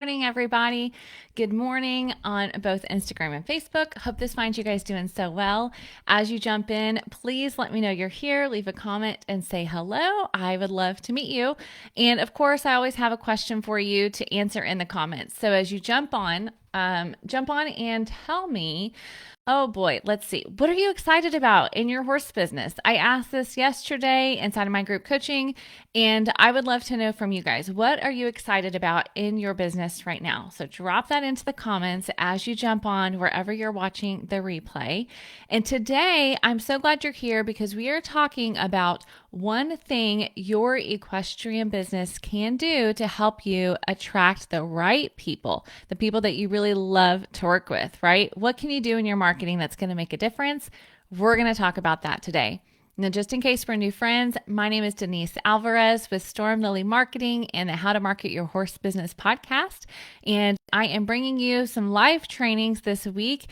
Morning, everybody. Good morning on both Instagram and Facebook. Hope this finds you guys doing so well. As you jump in, please let me know you're here. Leave a comment and say hello. I would love to meet you. And of course, I always have a question for you to answer in the comments. So as you jump on and tell me. Oh boy, let's see. What are you excited about in your horse business? I asked this yesterday inside of my group coaching, and I would love to know from you guys. What are you excited about in your business right now? So drop that into the comments as you jump on wherever you're watching the replay. And today, I'm so glad you're here because we are talking about one thing your equestrian business can do to help you attract the right people, the people that you really love to work with, right? What can you do in your marketing that's going to make a difference? We're going to talk about that today. Now, just in case for new friends, my name is Denise Alvarez with Storm Lily Marketing and the How to Market Your Horse Business podcast. And I am bringing you some live trainings this week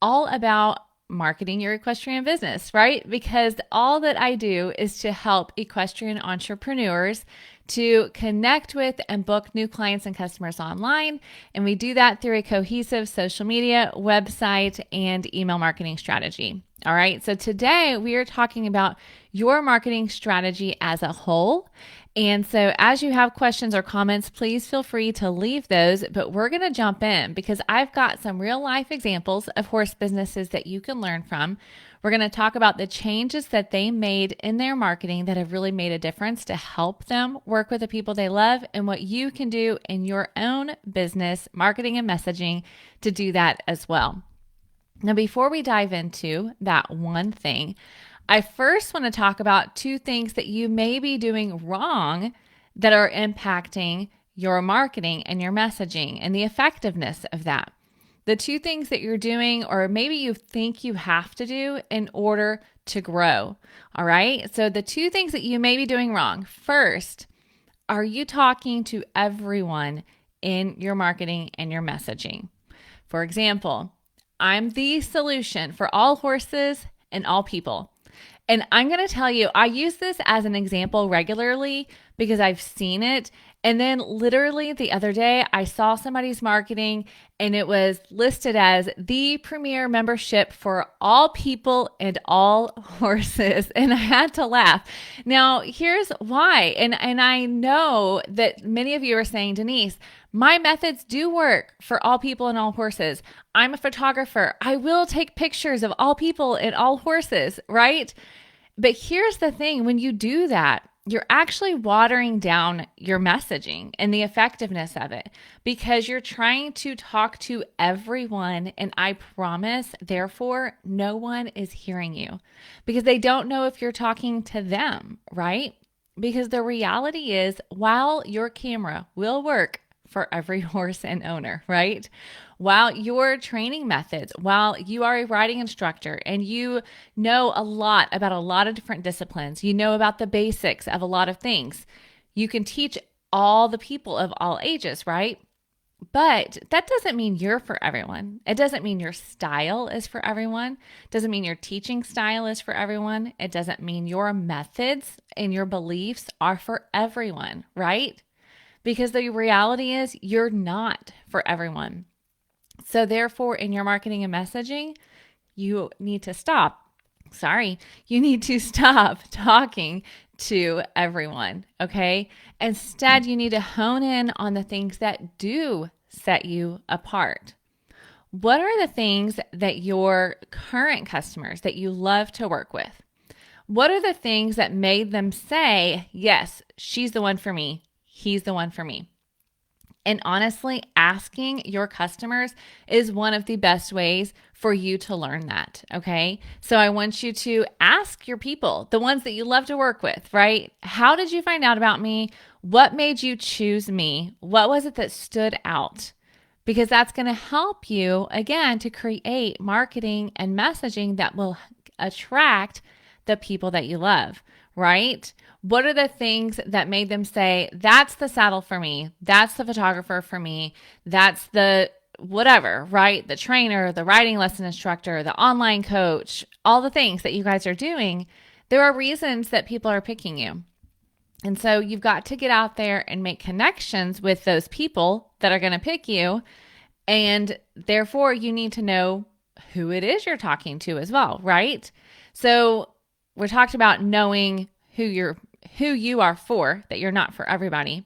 all about marketing your equestrian business, right? Because all that I do is to help equestrian entrepreneurs to connect with and book new clients and customers online. And we do that through a cohesive social media, website, and email marketing strategy. All right. So today we are talking about your marketing strategy as a whole. And so as you have questions or comments, please feel free to leave those, but we're going to jump in because I've got some real life examples of horse businesses that you can learn from. We're going to talk about the changes that they made in their marketing that have really made a difference to help them work with the people they love and what you can do in your own business, marketing and messaging to do that as well. Now, before we dive into that one thing, I first want to talk about two things that you may be doing wrong that are impacting your marketing and your messaging and the effectiveness of that. The two things that you're doing, or maybe you think you have to do in order to grow. All right. So the two things that you may be doing wrong. First, are you talking to everyone in your marketing and your messaging? For example, I'm the solution for all horses and all people. And I'm going to tell you, I use this as an example regularly because I've seen it. And then literally the other day, I saw somebody's marketing and it was listed as the premier membership for all people and all horses. And I had to laugh. Now, here's why. And I know that many of you are saying, Denise, my methods do work for all people and all horses. I'm a photographer. I will take pictures of all people and all horses, right? But here's the thing, when you do that, you're actually watering down your messaging and the effectiveness of it because you're trying to talk to everyone. And I promise, therefore, no one is hearing you because they don't know if you're talking to them, right? Because the reality is, while your camera will work for every horse and owner, right? While your training methods, while you are a riding instructor and you know a lot about a lot of different disciplines, you know about the basics of a lot of things, you can teach all the people of all ages, right? But that doesn't mean you're for everyone. It doesn't mean your style is for everyone. It doesn't mean your teaching style is for everyone. It doesn't mean your methods and your beliefs are for everyone, right? Because the reality is you're not for everyone. So therefore, in your marketing and messaging, you need to stop. You need to stop talking to everyone, okay? Instead, you need to hone in on the things that do set you apart. What are the things that your current customers that you love to work with? What are the things that made them say, yes, she's the one for me, he's the one for me? And honestly, asking your customers is one of the best ways for you to learn that, okay? So I want you to ask your people, the ones that you love to work with, right? How did you find out about me? What made you choose me? What was it that stood out? Because that's going to help you, again, to create marketing and messaging that will attract the people that you love, right? What are the things that made them say, that's the saddle for me, that's the photographer for me, that's the whatever, right? The trainer, the riding lesson instructor, the online coach, all the things that you guys are doing. There are reasons that people are picking you. And so you've got to get out there and make connections with those people that are going to pick you. And therefore, you need to know who it is you're talking to as well, right? So we talked about knowing who you are for, that you're not for everybody.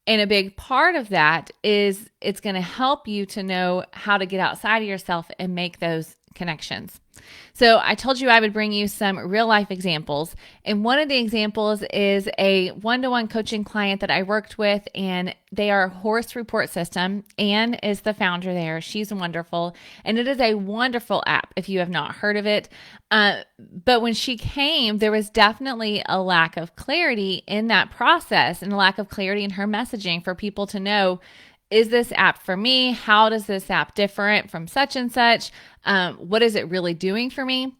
And a big part of that is it's going to help you to know how to get outside of yourself and make those connections. So I told you I would bring you some real life examples. And one of the examples is a one-to-one coaching client that I worked with, and they are Horse Report System. Anne is the founder there. She's wonderful. And it is a wonderful app if you have not heard of it. But when she came, there was definitely a lack of clarity in that process and a lack of clarity in her messaging for people to know, is this app for me? How does this app different from such and such? What is it really doing for me?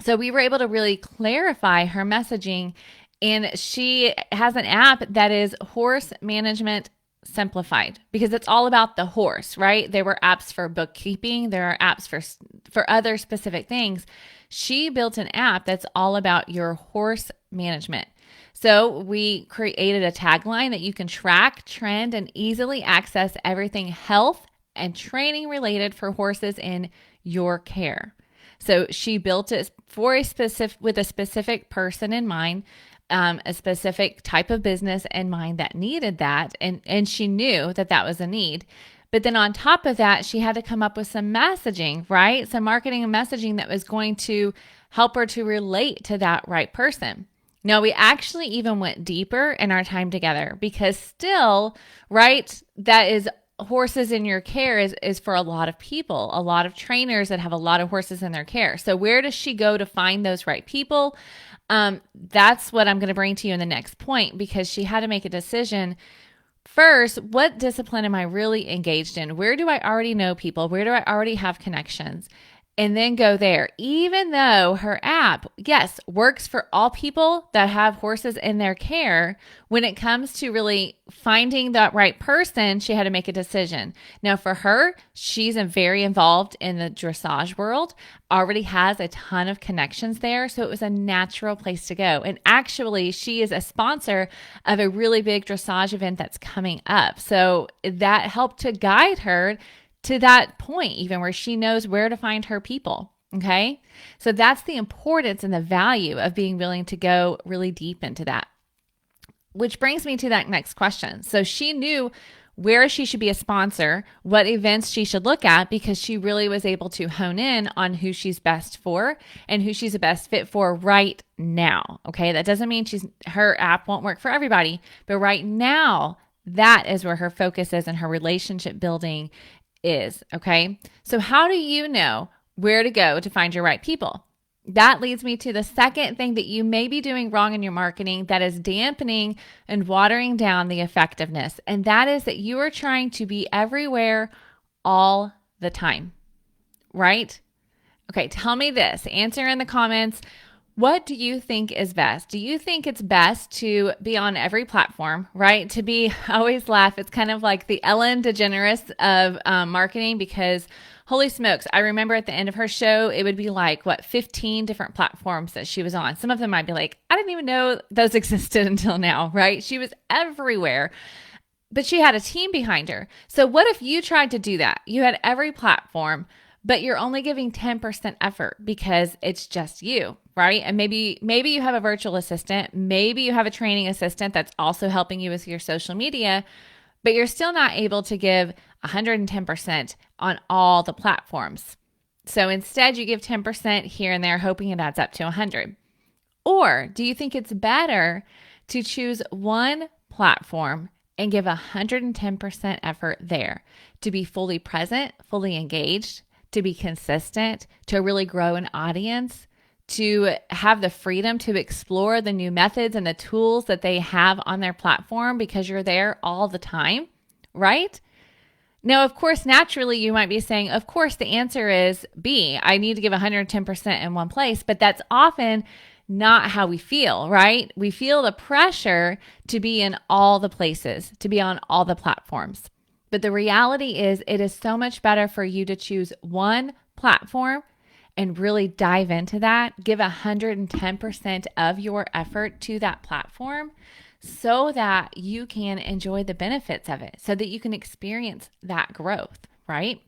So we were able to really clarify her messaging, and she has an app that is Horse Management Simplified, because it's all about the horse, right? There were apps for bookkeeping. There are apps for other specific things. She built an app that's all about your horse management. So we created a tagline that you can track, trend, and easily access everything health and training related for horses in your care. So she built it with a specific person in mind, a specific type of business in mind that needed that. And she knew that that was a need. But then on top of that, she had to come up with some messaging, right? Some marketing and messaging that was going to help her to relate to that right person. Now, we actually even went deeper in our time together, because still, right, that is horses in your care is for a lot of people, a lot of trainers that have a lot of horses in their care. So where does she go to find those right people? That's what I'm going to bring to you in the next point, because she had to make a decision. First, what discipline am I really engaged in? Where do I already know people? Where do I already have connections? And then go there. Even though her app, yes, works for all people that have horses in their care, when it comes to really finding that right person, she had to make a decision. Now for her, she's very involved in the dressage world, already has a ton of connections there. So it was a natural place to go. And actually, she is a sponsor of a really big dressage event that's coming up. So that helped to guide her to that point, even where she knows where to find her people. Okay. So that's the importance and the value of being willing to go really deep into that, which brings me to that next question. So she knew where she should be a sponsor, what events she should look at, because she really was able to hone in on who she's best for and who she's the best fit for right now. Okay. That doesn't mean her app won't work for everybody, but right now, that is where her focus is and her relationship building is. Okay. So how do you know where to go to find your right people? That leads me to the second thing that you may be doing wrong in your marketing that is dampening and watering down the effectiveness. And that is that you are trying to be everywhere all the time, right? Okay. Tell me this, answer in the comments. What do you think is best? Do you think it's best to be on every platform, right? I always laugh. It's kind of like the Ellen DeGeneres of marketing, because holy smokes, I remember at the end of her show, it would be like, 15 different platforms that she was on. Some of them I'd be like, I didn't even know those existed until now, right? She was everywhere, but she had a team behind her. So what if you tried to do that? You had every platform, but you're only giving 10% effort because it's just you, right? And maybe you have a virtual assistant, maybe you have a training assistant that's also helping you with your social media, but you're still not able to give 110% on all the platforms. So instead you give 10% here and there, hoping it adds up to 100. Or do you think it's better to choose one platform and give 110% effort there, to be fully present, fully engaged, to be consistent, to really grow an audience, to have the freedom to explore the new methods and the tools that they have on their platform because you're there all the time, right? Now, of course, naturally, you might be saying, of course, the answer is B. I need to give 110% in one place, but that's often not how we feel, right? We feel the pressure to be in all the places, to be on all the platforms. But the reality is it is so much better for you to choose one platform and really dive into that. Give 110% of your effort to that platform so that you can enjoy the benefits of it, so that you can experience that growth, right?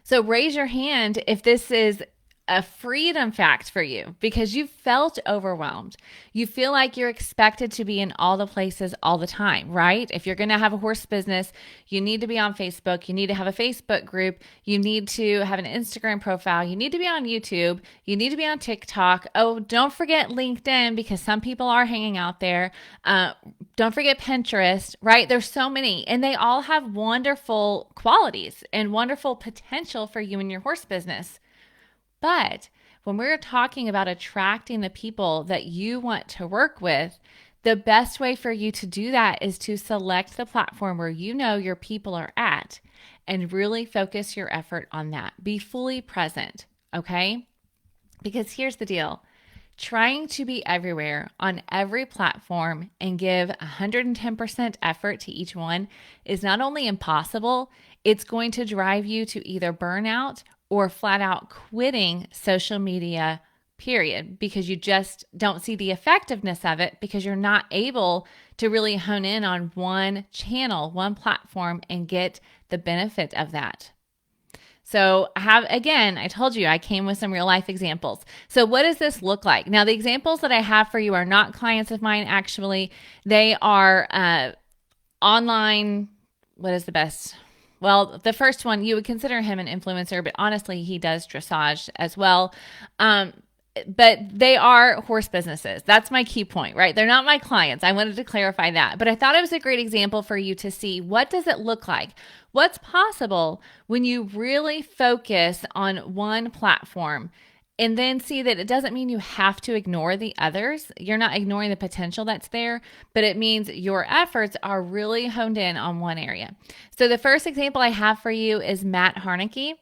So raise your hand if this is a freedom fact for you because you felt overwhelmed. You feel like you're expected to be in all the places all the time, right? If you're going to have a horse business, you need to be on Facebook. You need to have a Facebook group. You need to have an Instagram profile. You need to be on YouTube. You need to be on TikTok. Oh, don't forget LinkedIn because some people are hanging out there. Don't forget Pinterest, right? There's so many, and they all have wonderful qualities and wonderful potential for you and your horse business. But when we're talking about attracting the people that you want to work with, the best way for you to do that is to select the platform where you know your people are at and really focus your effort on that. Be fully present, okay? Because here's the deal. Trying to be everywhere on every platform and give 110% effort to each one is not only impossible, it's going to drive you to either burnout or flat out quitting social media, period, because you just don't see the effectiveness of it because you're not able to really hone in on one channel, one platform, and get the benefit of that. So I told you I came with some real life examples. So what does this look like? Now, the examples that I have for you are not clients of mine, actually. They are online. What is the best? Well, the first one, you would consider him an influencer, but honestly, he does dressage as well. But they are horse businesses. That's my key point, right? They're not my clients. I wanted to clarify that. But I thought it was a great example for you to see what does it look like? What's possible when you really focus on one platform and then see that it doesn't mean you have to ignore the others. You're not ignoring the potential that's there, but it means your efforts are really honed in on one area. So the first example I have for you is Matt Harneke.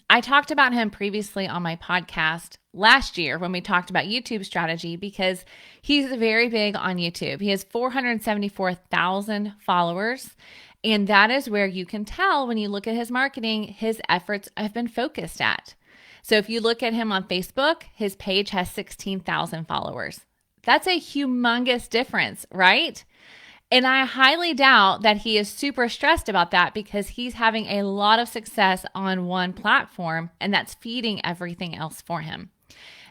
I talked about him previously on my podcast last year when we talked about YouTube strategy because he's very big on YouTube. He has 474,000 followers. And that is where you can tell when you look at his marketing, his efforts have been focused at. So if you look at him on Facebook, his page has 16,000 followers. That's a humongous difference, right? And I highly doubt that he is super stressed about that because he's having a lot of success on one platform and that's feeding everything else for him.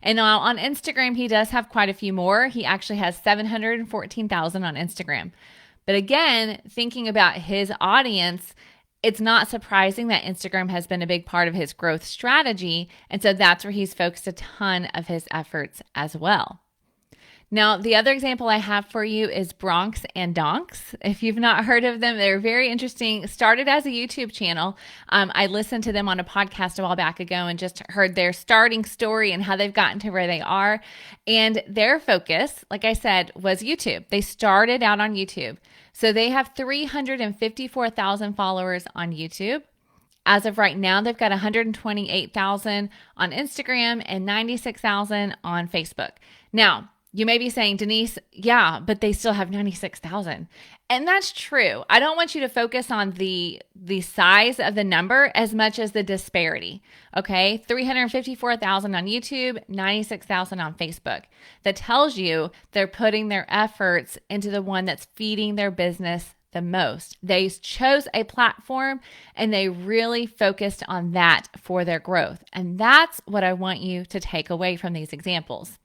And now on Instagram, he does have quite a few more. He actually has 714,000 on Instagram. But again, thinking about his audience, it's not surprising that Instagram has been a big part of his growth strategy. And so that's where he's focused a ton of his efforts as well. Now, the other example I have for you is Bronx and Donks. If you've not heard of them, they're very interesting. Started as a YouTube channel. I listened to them on a podcast a while back ago and just heard their starting story and how they've gotten to where they are. And their focus, like I said, was YouTube. They started out on YouTube. So they have 354,000 followers on YouTube. As of right now, they've got 128,000 on Instagram and 96,000 on Facebook. Now, you may be saying, Denise, yeah, but they still have 96,000. And that's true. I don't want you to focus on the size of the number as much as the disparity. Okay, 354,000 on YouTube, 96,000 on Facebook. That tells you they're putting their efforts into the one that's feeding their business the most. They chose a platform and they really focused on that for their growth. And that's what I want you to take away from these examples.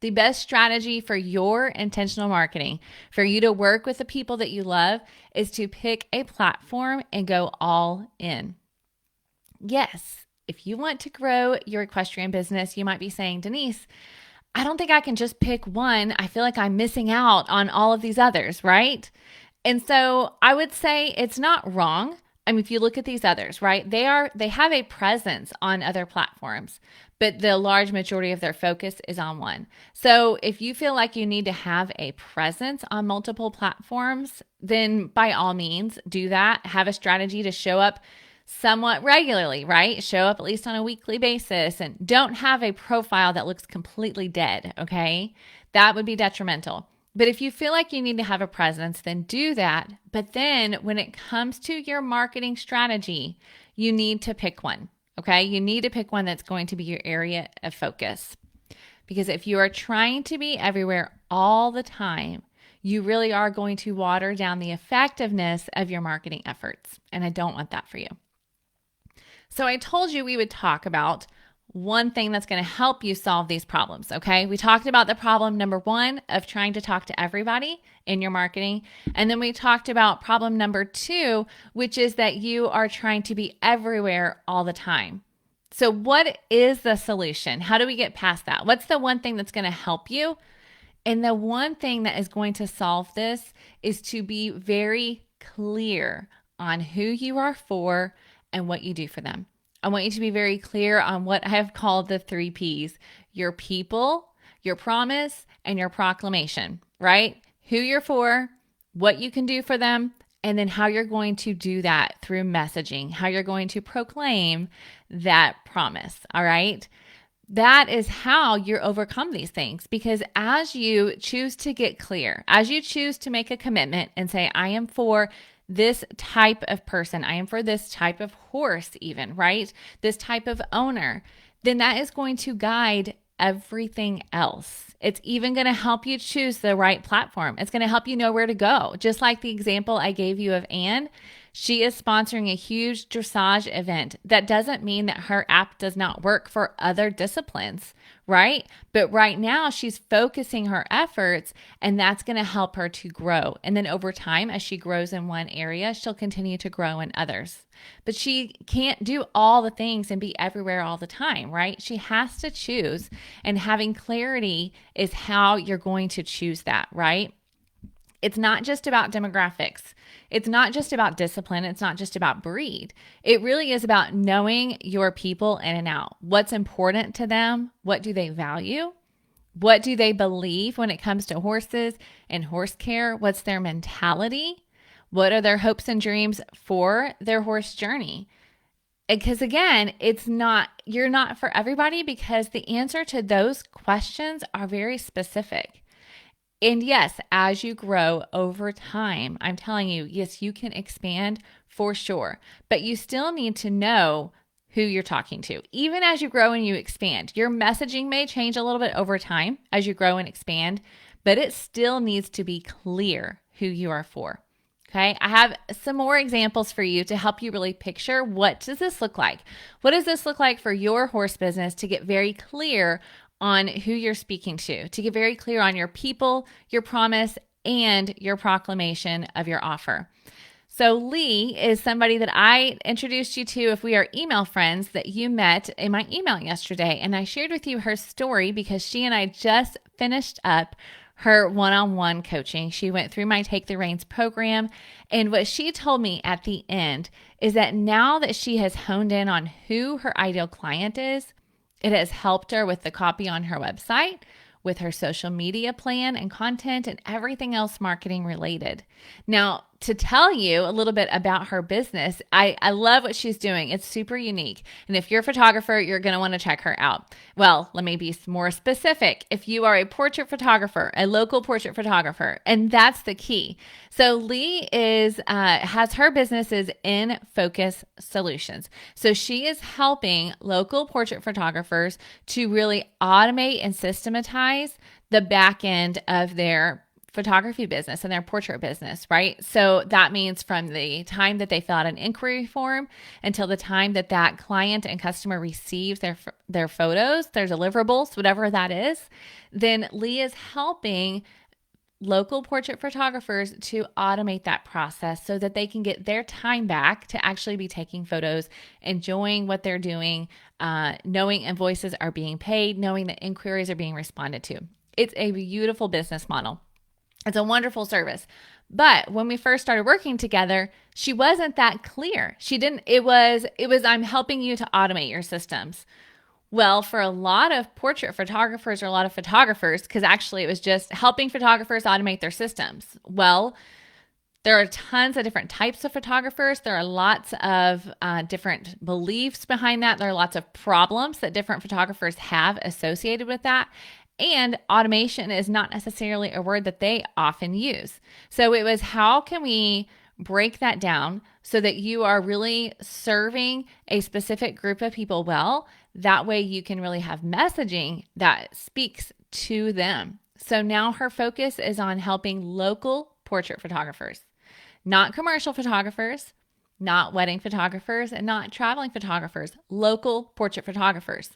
The best strategy for your intentional marketing, for you to work with the people that you love, is to pick a platform and go all in. Yes, if you want to grow your equestrian business, you might be saying, Denise, I don't think I can just pick one. I feel like I'm missing out on all of these others, right? And so I would say it's not wrong. I mean, if you look at these others, right, they have a presence on other platforms, but the large majority of their focus is on one. So if you feel like you need to have a presence on multiple platforms, then by all means do that. Have a strategy to show up somewhat regularly, right? Show up at least on a weekly basis and don't have a profile that looks completely dead, okay? That would be detrimental. But if you feel like you need to have a presence, then do that. But then when it comes to your marketing strategy, you need to pick one, okay? You need to pick one that's going to be your area of focus. Because if you are trying to be everywhere all the time, you really are going to water down the effectiveness of your marketing efforts. And I don't want that for you. So I told you we would talk about one thing that's going to help you solve these problems, okay? We talked about the problem number one of trying to talk to everybody in your marketing. And then we talked about problem number two, which is that you are trying to be everywhere all the time. So what is the solution? How do we get past that? What's the one thing that's going to help you? And the one thing that is going to solve this is to be very clear on who you are for and what you do for them. I want you to be very clear on what I have called the 3 Ps: your people, your promise, and your proclamation, right? Who you're for, what you can do for them, and then how you're going to do that through messaging, how you're going to proclaim that promise, all right? That is how you overcome these things, because as you choose to get clear, as you choose to make a commitment and say, I am for this type of person, I am for this type of horse even, right? This type of owner, then that is going to guide everything else. It's even going to help you choose the right platform. It's going to help you know where to go. Just like the example I gave you of Anne, she is sponsoring a huge dressage event. That doesn't mean that her app does not work for other disciplines, right? But right now she's focusing her efforts, and that's going to help her to grow. And then over time, as she grows in one area, she'll continue to grow in others. But she can't do all the things and be everywhere all the time, right? She has to choose, and having clarity is how you're going to choose that, right? It's not just about demographics. It's not just about discipline. It's not just about breed. It really is about knowing your people in and out. What's important to them? What do they value? What do they believe when it comes to horses and horse care? What's their mentality? What are their hopes and dreams for their horse journey? Because again, you're not for everybody, because the answer to those questions are very specific. And yes, as you grow over time, I'm telling you, yes, you can expand for sure, but you still need to know who you're talking to. Even as you grow and you expand, your messaging may change a little bit over time as you grow and expand, but it still needs to be clear who you are for. Okay, I have some more examples for you to help you really picture, what does this look like? What does this look like for your horse business to get very clear on who you're speaking to get very clear on your people, your promise, and your proclamation of your offer. So Lee is somebody that I introduced you to, if we are email friends, that you met in my email yesterday. And I shared with you her story because she and I just finished up her one-on-one coaching. She went through my Take the Reins program. And what she told me at the end is that now that she has honed in on who her ideal client is, it has helped her with the copy on her website, with her social media plan and content, and everything else marketing related. Now, to tell you a little bit about her business, I love what she's doing. It's super unique. And if you're a photographer, you're going to want to check her out. Well, let me be more specific. If you are a portrait photographer, a local portrait photographer, and that's the key. So Lee has her businesses in Focus Solutions. So she is helping local portrait photographers to really automate and systematize the back end of their photography business and their portrait business, right? So that means from the time that they fill out an inquiry form until the time that that client and customer receives their photos, their deliverables, whatever that is, then Lee is helping local portrait photographers to automate that process so that they can get their time back to actually be taking photos, enjoying what they're doing, knowing invoices are being paid, knowing that inquiries are being responded to. It's a beautiful business model. It's a wonderful service. But when we first started working together, she wasn't that clear. It was, I'm helping you to automate your systems. Well, for a lot of portrait photographers or a lot of photographers, because actually it was just helping photographers automate their systems. Well, there are tons of different types of photographers. There are lots of different beliefs behind that. There are lots of problems that different photographers have associated with that. And automation is not necessarily a word that they often use. So it was, how can we break that down so that you are really serving a specific group of people well? That way you can really have messaging that speaks to them. So now her focus is on helping local portrait photographers, not commercial photographers, not wedding photographers, and not traveling photographers, local portrait photographers.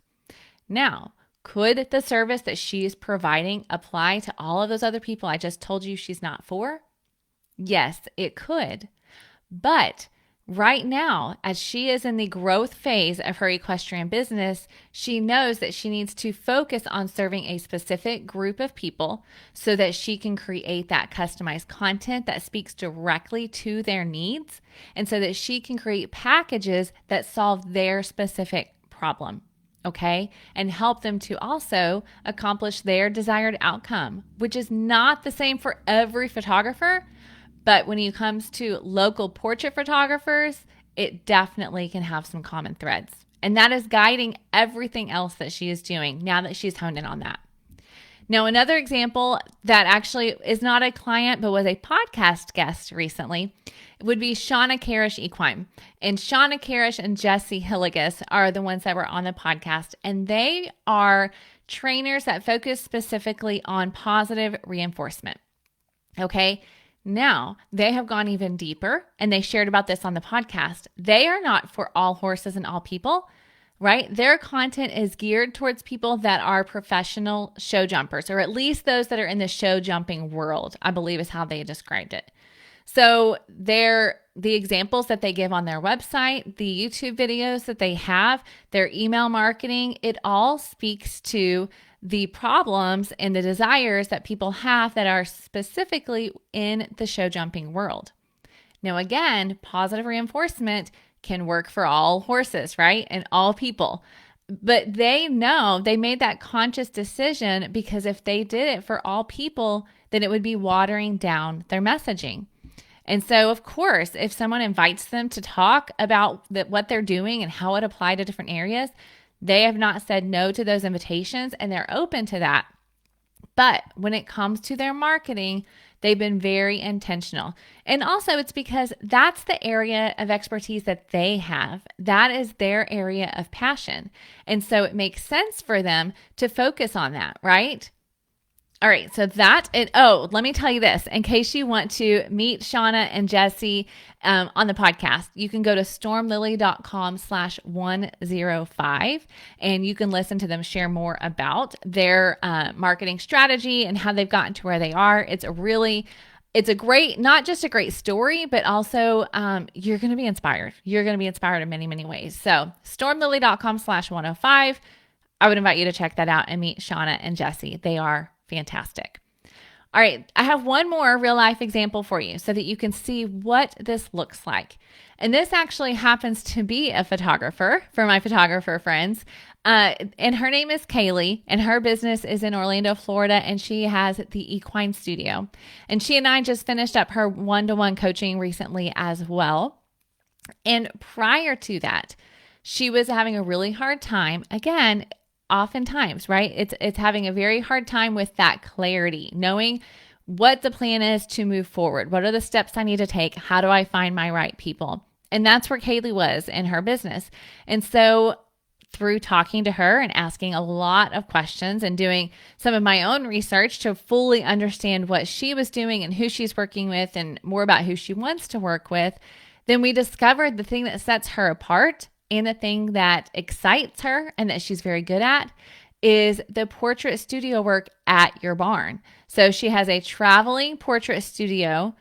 Now, could the service that she's providing apply to all of those other people I just told you she's not for? Yes, it could. But right now, as she is in the growth phase of her equestrian business, she knows that she needs to focus on serving a specific group of people so that she can create that customized content that speaks directly to their needs, and so that she can create packages that solve their specific problem. Okay, and help them to also accomplish their desired outcome, which is not the same for every photographer. But when it comes to local portrait photographers, it definitely can have some common threads. And that is guiding everything else that she is doing now that she's honed in on that. Now, another example that actually is not a client, but was a podcast guest recently would be Shauna Karish Equine. And Shauna Karish and Jesse Hilligus are the ones that were on the podcast. And they are trainers that focus specifically on positive reinforcement. Okay. Now, they have gone even deeper, and they shared about this on the podcast. They are not for all horses and all people, right? Their content is geared towards people that are professional show jumpers, or at least those that are in the show jumping world, I believe is how they described it. So the examples that they give on their website, the YouTube videos that they have, their email marketing, it all speaks to the problems and the desires that people have that are specifically in the show jumping world. Now, again, positive reinforcement can work for all horses, right? And all people. But they know they made that conscious decision because if they did it for all people, then it would be watering down their messaging. And so, of course, if someone invites them to talk about what they're doing and how it applied to different areas, they have not said no to those invitations, and they're open to that. But when it comes to their marketing, they've been very intentional. And also it's because that's the area of expertise that they have. That is their area of passion. And so it makes sense for them to focus on that, right? All right, so let me tell you this. In case you want to meet Shauna and Jesse on the podcast, you can go to stormlily.com/105 and you can listen to them share more about their marketing strategy and how they've gotten to where they are. It's a great, not just a great story, but also you're going to be inspired. You're going to be inspired in many, many ways. So stormlily.com/105. I would invite you to check that out and meet Shauna and Jesse. They are fantastic. All right, I have one more real life example for you so that you can see what this looks like. And this actually happens to be a photographer for my photographer friends. And her name is Kaylee, and her business is in Orlando, Florida, and she has the Equine Studio. And she and I just finished up her one-to-one coaching recently as well. And prior to that, she was having a really hard time, again, oftentimes, right? It's having a very hard time with that clarity, knowing what the plan is to move forward. What are the steps I need to take? How do I find my right people? And that's where Kaylee was in her business. And so through talking to her and asking a lot of questions and doing some of my own research to fully understand what she was doing and who she's working with and more about who she wants to work with, then we discovered the thing that sets her apart and the thing that excites her and that she's very good at is the portrait studio work at your barn. So she has a traveling portrait studio.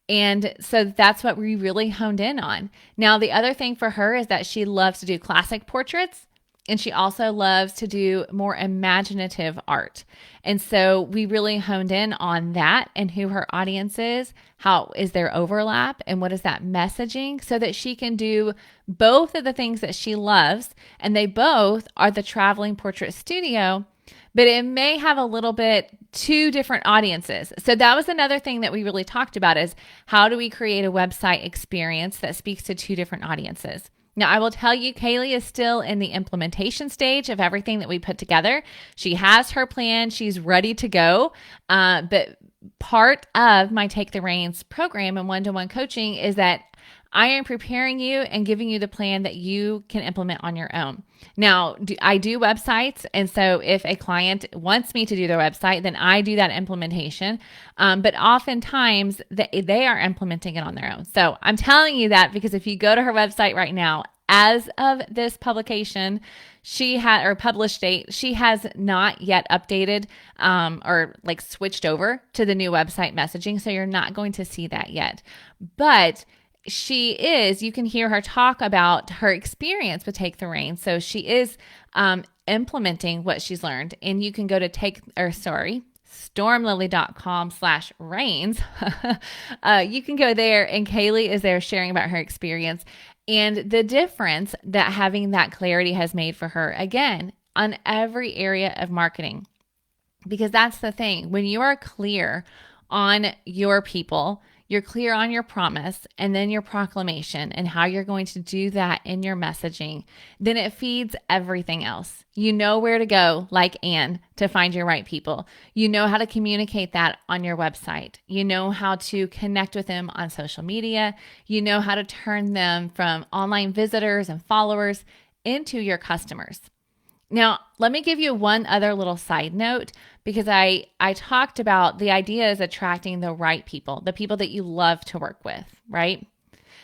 And so that's what we really honed in on. Now, the other thing for her is that she loves to do classic portraits. And she also loves to do more imaginative art. And so we really honed in on that and who her audience is, how is there overlap, and what is that messaging so that she can do both of the things that she loves. And they both are the traveling portrait studio, but it may have a little bit two different audiences. So that was another thing that we really talked about is how do we create a website experience that speaks to two different audiences? Now, I will tell you, Kaylee is still in the implementation stage of everything that we put together. She has her plan. She's ready to go. But part of my Take the Reins program and one-to-one coaching is that I am preparing you and giving you the plan that you can implement on your own. Now, I do websites. And so if a client wants me to do their website, then I do that implementation. But oftentimes they are implementing it on their own. So I'm telling you that because if you go to her website right now, as of this publication, she had, or published date, she has not yet updated or like switched over to the new website messaging. So you're not going to see that yet. But you can hear her talk about her experience with Take the Reins. So she is implementing what she's learned. And you can go to stormlily.com/reins. You can go there, and Kaylee is there sharing about her experience and the difference that having that clarity has made for her, again, on every area of marketing. Because that's the thing. When you are clear on your people, you're clear on your promise and then your proclamation and how you're going to do that in your messaging, then it feeds everything else. You know where to go, like Anne, to find your right people. You know how to communicate that on your website. You know how to connect with them on social media. You know how to turn them from online visitors and followers into your customers. Now, let me give you one other little side note, because I talked about the idea is attracting the right people, the people that you love to work with, right?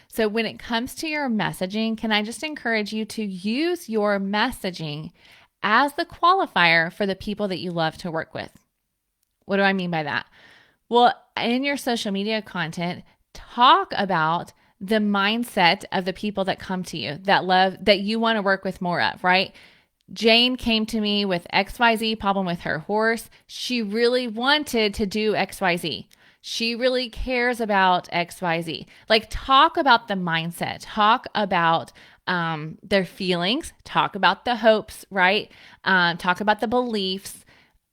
So when it comes to your messaging, can I just encourage you to use your messaging as the qualifier for the people that you love to work with? What do I mean by that? Well, in your social media content, talk about the mindset of the people that come to you, that you want to work with more of, right? Jane came to me with XYZ problem with her horse. She really wanted to do XYZ. She really cares about XYZ. Like, talk about the mindset, talk about their feelings, talk about the hopes, right? Talk about the beliefs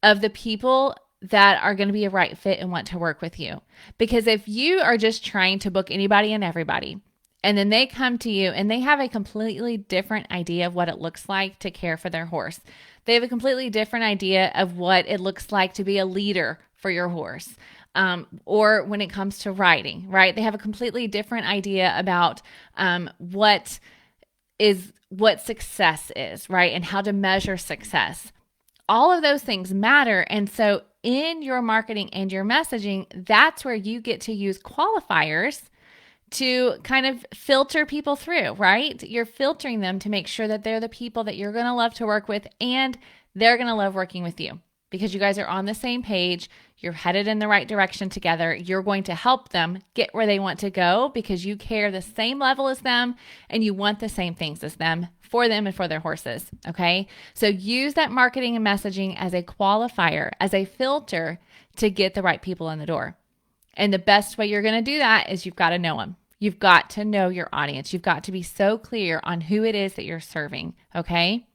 of the people that are going to be a right fit and want to work with you. Because if you are just trying to book anybody and everybody, and then they come to you and they have a completely different idea of what it looks like to care for their horse. They have a completely different idea of what it looks like to be a leader for your horse. Or when it comes to riding, right? They have a completely different idea about what success is, right? And how to measure success. All of those things matter. And so in your marketing and your messaging, that's where you get to use qualifiers to kind of filter people through, right? You're filtering them to make sure that they're the people that you're going to love to work with, and they're going to love working with you because you guys are on the same page. You're headed in the right direction together. You're going to help them get where they want to go because you care the same level as them and you want the same things as them and for their horses. Okay. So use that marketing and messaging as a qualifier, as a filter to get the right people in the door. And the best way you're going to do that is you've got to know them. You've got to know your audience. You've got to be so clear on who it is that you're serving. Okay.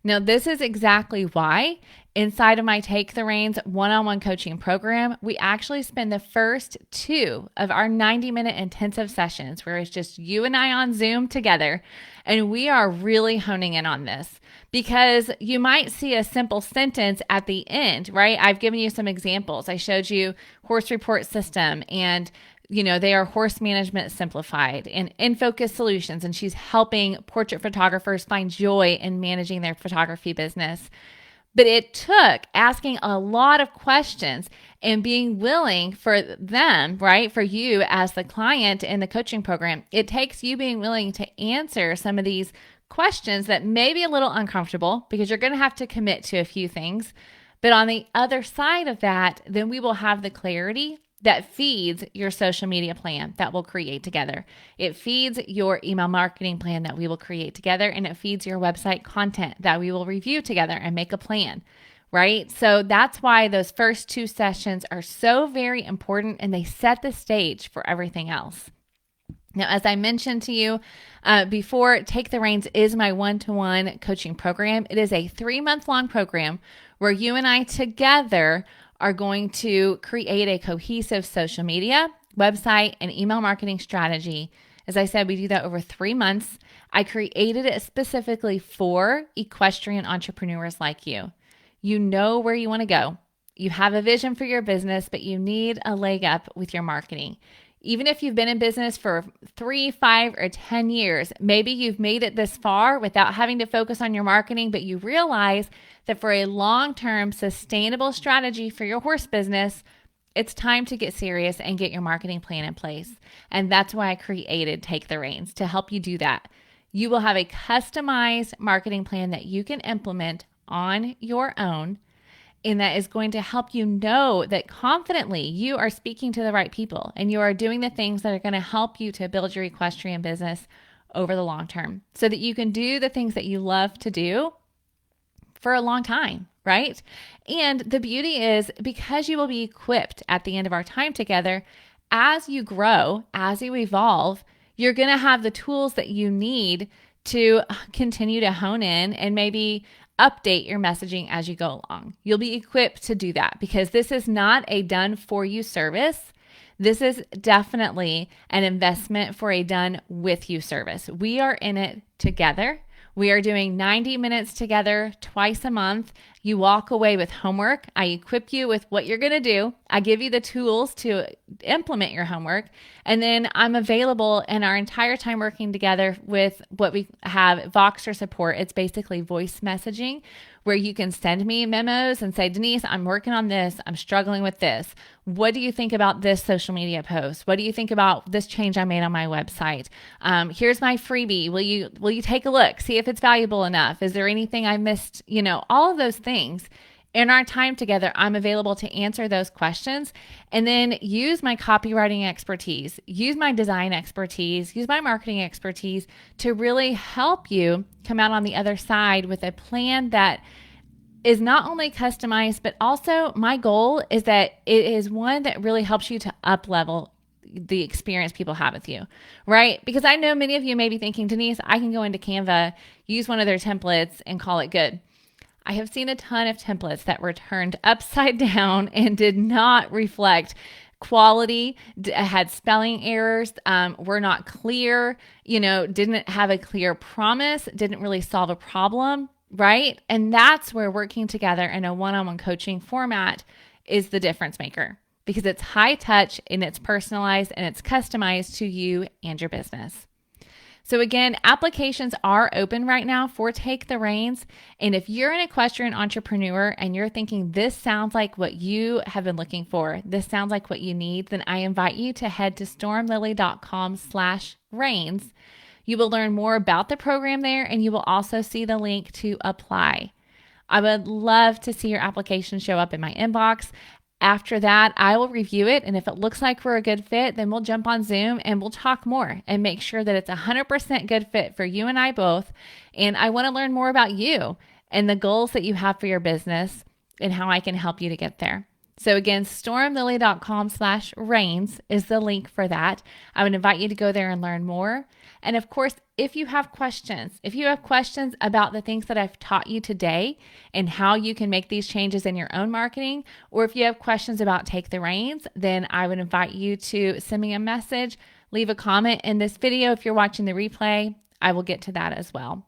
Now, this is exactly why inside of my Take the Reins one-on-one coaching program, we actually spend the first 2 of our 90-minute intensive sessions where it's just you and I on Zoom together. And we are really honing in on this because you might see a simple sentence at the end, right? I've given you some examples. I showed you horse report system and they are horse management simplified and in focus solutions. And she's helping portrait photographers find joy in managing their photography business. But it took asking a lot of questions and being willing for them, right? For you as the client in the coaching program, it takes you being willing to answer some of these questions that may be a little uncomfortable because you're going to have to commit to a few things. But on the other side of that, then we will have the clarity that feeds your social media plan that we'll create together. It feeds your email marketing plan that we will create together, and it feeds your website content that we will review together and make a plan, right? So that's why those first 2 sessions are so very important, and they set the stage for everything else. Now, as I mentioned to you before, Take the Reins is my one-to-one coaching program. It is a 3-month-long program where you and I together are going to create a cohesive social media, website, and email marketing strategy. As I said, we do that over 3 months. I created it specifically for equestrian entrepreneurs like you. You know where you want to go. You have a vision for your business, but you need a leg up with your marketing. Even if you've been in business for 3, 5, or 10 years, maybe you've made it this far without having to focus on your marketing, but you realize that for a long-term sustainable strategy for your horse business, it's time to get serious and get your marketing plan in place. And that's why I created Take the Reins, to help you do that. You will have a customized marketing plan that you can implement on your own, and that is going to help you know that confidently you are speaking to the right people and you are doing the things that are going to help you to build your equestrian business over the long term, so that you can do the things that you love to do for a long time, right? And the beauty is, because you will be equipped at the end of our time together, as you grow, as you evolve, you're going to have the tools that you need to continue to hone in and maybe update your messaging as you go along. You'll be equipped to do that, because this is not a done for you service. This is definitely an investment for a done with you service. We are in it together. We are doing 90 minutes together twice a month. You walk away with homework. I equip you with what you're going to do. I give you the tools to implement your homework. And then I'm available in our entire time working together with what we have Voxer support. It's basically voice messaging, where you can send me memos and say, Denise, I'm working on this. I'm struggling with this. What do you think about this social media post? What do you think about this change I made on my website? Here's my freebie. Will you take a look? See if it's valuable enough. Is there anything I missed? All of those things. In our time together, I'm available to answer those questions, and then use my copywriting expertise, use my design expertise, use my marketing expertise to really help you come out on the other side with a plan that is not only customized, but also my goal is that it is one that really helps you to up level the experience people have with you, right? Because I know many of you may be thinking, Denise, I can go into Canva, use one of their templates, and call it good. I have seen a ton of templates that were turned upside down and did not reflect quality, had spelling errors, were not clear, didn't have a clear promise, didn't really solve a problem, right? And that's where working together in a one-on-one coaching format is the difference maker, because it's high touch and it's personalized and it's customized to you and your business. So again, applications are open right now for Take the Reins. And if you're an equestrian entrepreneur and you're thinking this sounds like what you have been looking for, this sounds like what you need, then I invite you to head to stormlily.com/reins. You will learn more about the program there, and you will also see the link to apply. I would love to see your application show up in my inbox. After that, I will review it, and if it looks like we're a good fit, then we'll jump on Zoom and we'll talk more and make sure that it's 100% good fit for you and I both. And I want to learn more about you and the goals that you have for your business and how I can help you to get there. So again, stormlily.com/reins is the link for that. I would invite you to go there and learn more. And of course, if you have questions about the things that I've taught you today and how you can make these changes in your own marketing, or if you have questions about Take the Reins, then I would invite you to send me a message, leave a comment in this video. If you're watching the replay, I will get to that as well.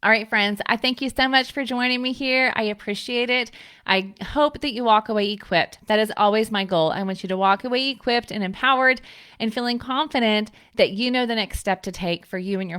All right, friends, I thank you so much for joining me here. I appreciate it. I hope that you walk away equipped. That is always my goal. I want you to walk away equipped and empowered and feeling confident that you know the next step to take for you and your